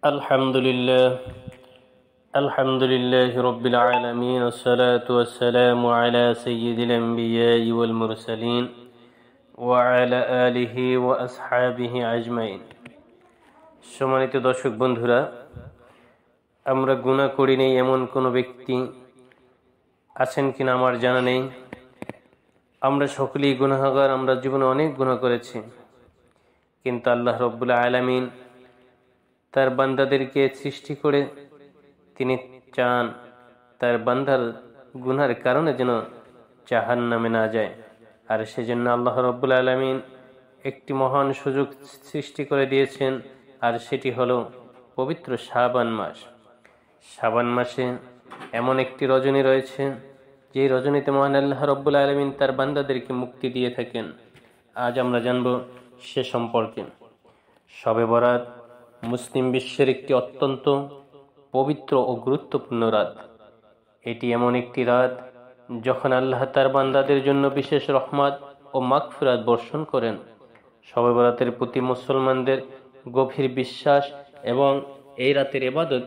الحمد لله الحمد لله رب العالمين والصلاة والسلام على سيد الأنبياء والمرسلين وعلى آله وأصحابه أجمعين। সম্মানিত দর্শক বন্ধুরা, আমরা গুনাহ করি নেই এমন কোনো ব্যক্তি আছেন কিনা আমার জানা নেই। আমরা সকলেই গুনাহগার, আমরা জীবনে অনেক গুনাহ করেছি, কিন্তু আল্লাহ রব্বুল আলামিন তার বান্দাদেরকে সৃষ্টি করে তিনি চান তার বান্দার গুনার কারণে যেন জাহান্নামে না যায়। আর সেজন্য আল্লাহ রব্বুল আলামিন একটি মহান সুযোগ সৃষ্টি করে দিয়েছেন, আর সেটি হলো পবিত্র শাবান মাস। শাবান মাসে এমন একটি রজনী রয়েছে, যে রজনীতে মহান আল্লাহ রব্বুল আলামিন তার বান্দাদেরকে মুক্তি দিয়ে থাকেন। আজ আমরা জানব সে সম্পর্কে। শবে বরাত মুসলিম বিশ্বের একটি অত্যন্ত পবিত্র ও গুরুত্বপূর্ণ রাত। এটি এমন একটি রাত যখন আল্লাহ তার বান্দাদের জন্য বিশেষ রহমত ও মাগফিরাত বর্ষণ করেন। শবে বরাতের প্রতি মুসলমানদের গভীর বিশ্বাস এবং এই রাতের ইবাদত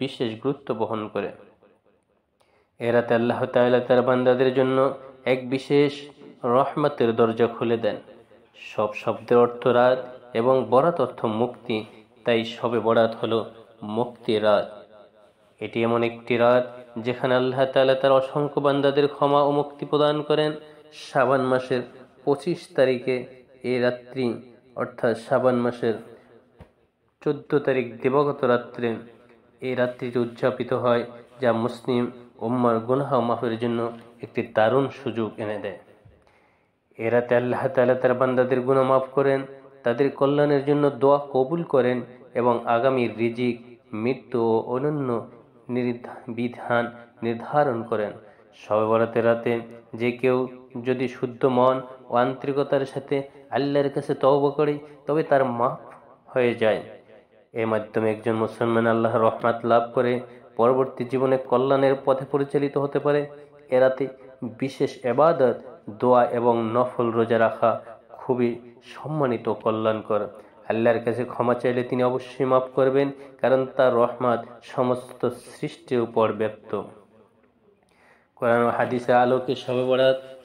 বিশেষ গুরুত্ব বহন করে। এ রাতে আল্লাহ তাআলা তার বান্দাদের জন্য এক বিশেষ রহমতের দরজা খুলে দেন। সব শব্দের অর্থ রাত এবং বরাত অর্থ মুক্তি, তাই শবে বরাত হলো মুক্তির রাত। এটি এমন একটি রাত যেখানে আল্লাহ তাআলা তার অসংখ্য বান্দাদের ক্ষমা ও মুক্তি প্রদান করেন। শাবান মাসের 25 তারিখে এই রাত্রি, অর্থাৎ শাবান মাসের 14 তারিখ দিবাগত রাত্রে এই রাত্রিটি উদযাপিত হয়, যা মুসলিম উম্মার গুনাহ মাফের জন্য একটি দারুণ সুযোগ এনে দেয়। এ রাতে আল্লাহ তাআলা তার বান্দাদের গুনাহ মাফ করেন, তাদের কল্যাণের জন্য দোয়া কবুল করেন এবং আগামী রিজিক, মৃত্যু ও অন্যান্য বিধান নির্ধারণ করেন। শবে বরাতের রাতে যে কেউ যদি শুদ্ধ মন ও আন্তরিকতার সাথে আল্লাহর কাছে তওবা করে, তবে তার মাফ হয়ে যায়। এর মাধ্যমে একজন মুসলমান আল্লাহর রহমত লাভ করে পরবর্তী জীবনে কল্যাণের পথে পরিচালিত হতে পারে। এ রাতে বিশেষ ইবাদত, দোয়া এবং নফল রোজা রাখা খুবই সম্মানিত ও কল্যাণকর। আল্লাহর কাছে ক্ষমা চাইলে তিনি অবশ্যই মাফ করবেন, কারণ তার রহমত সমস্ত সৃষ্টির উপর ব্যপ্ত। কোরআন ও হাদিসের আলোকে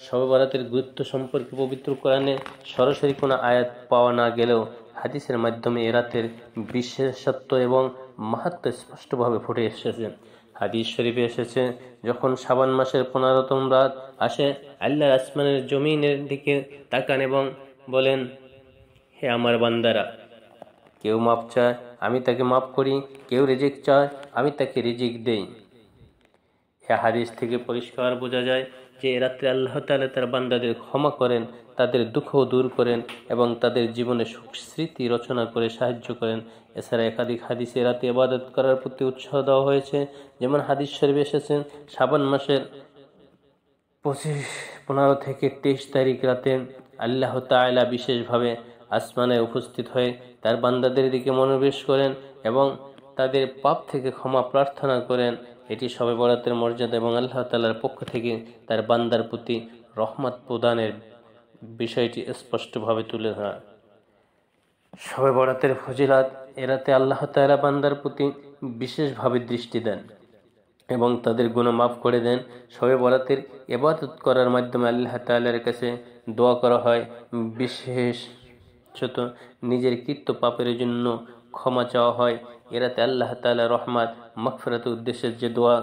শবে বরাতের গুরুত্ব সম্পর্কে পবিত্র কোরআনে সরাসরি কোনো আয়াত পাওয়া না গেলেও হাদিসের মাধ্যমে এ রাতের বিশেষত্ব এবং মাহাত্ম্য স্পষ্টভাবে ফুটে এসেছে। হাদিস শরীফে এসেছে, যখন শাবান মাসের 15তম রাত আসে, আল্লাহ আসমানের জমিনের দিকে তাকান এবং বলেন, হে আমার বান্দারা, কেউ মাফ চায় আমি তাকে মাফ করি, কেউ রিজিক চায় আমি তাকে রিজিক দেই। এ হাদিস থেকে পরিষ্কার বোঝা যায় যে এ রাত্রে আল্লাহ তাআলা তার বান্দাদের ক্ষমা করেন, তাদের দুঃখ দূর করেন এবং তাদের জীবনে সুখ স্মৃতি রচনা করে সাহায্য করেন। এছাড়া একাধিক হাদিসে রাতে ইবাদত করার প্রতি উৎসাহ দেওয়া হয়েছে। যেমন হাদিস শরীফে এসেছে, শাবান মাসের 15 থেকে 23 তারিখ রাতে আল্লাহ তাআলা বিশেষভাবে আসমানে উপস্থিত হয়ে তার বান্দাদের দিকে মনোনিবেশ করেন এবং তাদের পাপ থেকে ক্ষমা প্রার্থনা করেন। এটি শবে বরাতের মর্যাদা এবং আল্লাহ তাআলার পক্ষ থেকে তার বান্দার প্রতি রহমত প্রদানের বিষয়টি স্পষ্টভাবে তুলে ধরা। শবে বরাতের ফজিলত, এ রাতে আল্লাহ তাআলা বান্দার প্রতি বিশেষভাবে দৃষ্টি দেন এবং তাদের গুনাহ মাফ করে দেন। শবে বরাতের ইবাদত করার মাধ্যমে আল্লাহ তাআলার কাছে দোয়া করা হয়, বিশেষত নিজের কৃত পাপের জন্য ক্ষমা চাওয়া হয়। এ রাতে আল্লাহ তাআলা রহমত মাগফিরাতের উদ্দেশ্যে যে দোয়া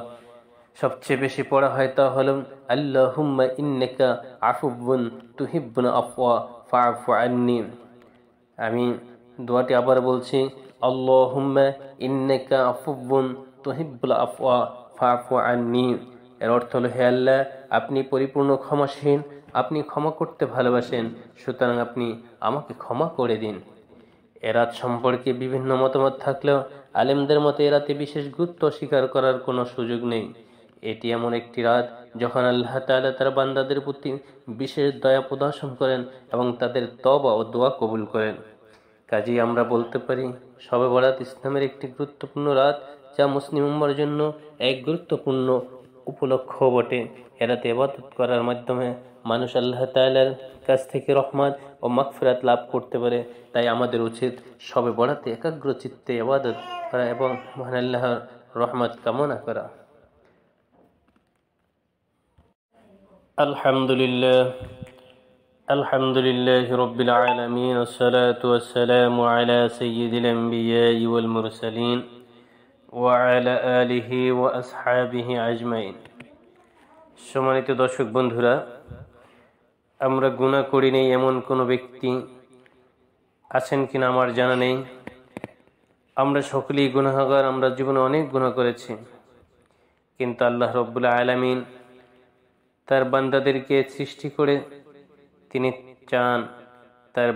সবচেয়ে বেশি পড়া হয় তা হলো, আল্লাহুম্মা ইন্নাকা আফুউন তুহিব্বুল আফওয়া ফাআফু আন্নী। আমি দোয়াটি আবার বলছি, আল্লাহুম্মা ইন্নাকা আফুউন তুহিব্বুল আফওয়া ফাআফু আন্নী। এর অর্থ হলো, হে আল্লাহ, আপনি পরিপূর্ণ ক্ষমাশীল, আপনি ক্ষমা করতে ভালোবাসেন, সুতরাং আপনি আমাকে ক্ষমা করে দিন। এ রাত সম্পর্কে বিভিন্ন মতামত থাকলেও আলেমদের মতে এ রাতে বিশেষ গুরুত্ব স্বীকার করার কোনো সুযোগ নেই। এটি এমন একটি রাত যখন আল্লাহ তাআলা তার বান্দাদের প্রতি বিশেষ দয়া প্রদর্শন করেন এবং তাদের তওবা ও দোয়া কবুল করেন। কাজেই আমরা বলতে পারি, শবে বরাত ইসলামের একটি গুরুত্বপূর্ণ রাত, যা মুসলিম উম্মার জন্য এক গুরুত্বপূর্ণ উপলক্ষ বটে। এ রাতে ইবাদত করার মাধ্যমে মানুষ আল্লাহ তাআলার কাছ থেকে রহমত ও মাগফিরাত লাভ করতে পারে। তাই আমাদের উচিত শবে বরাতে একাগ্র চিত্তে ইবাদত করা এবং মহান আল্লাহর রহমত কামনা করা। আলহামদুলিল্লাহ আলহামদুলিল্লাহ রাব্বিল আলামিন ওয়াসসালাতু ওয়াসসালামু আলা সাইয়্যিদিল আম্বিয়াই ওয়াল মুরসালিন ওয়া আলা আলিহি ওয়া আসহাবিহি আজমাইন। সম্মানিত দর্শক বন্ধুরা, আমরা গুনাহ করি নেই এমন কোনো ব্যক্তি আছেন কিনা আমার জানা নেই। আমরা সকলেই গুনাহগার, আমরা জীবনে অনেক গুনাহ করেছি, কিন্তু আল্লাহ রাব্বুল আলামিন তার বান্দাদেরকে সৃষ্টি করে তিনি চান তার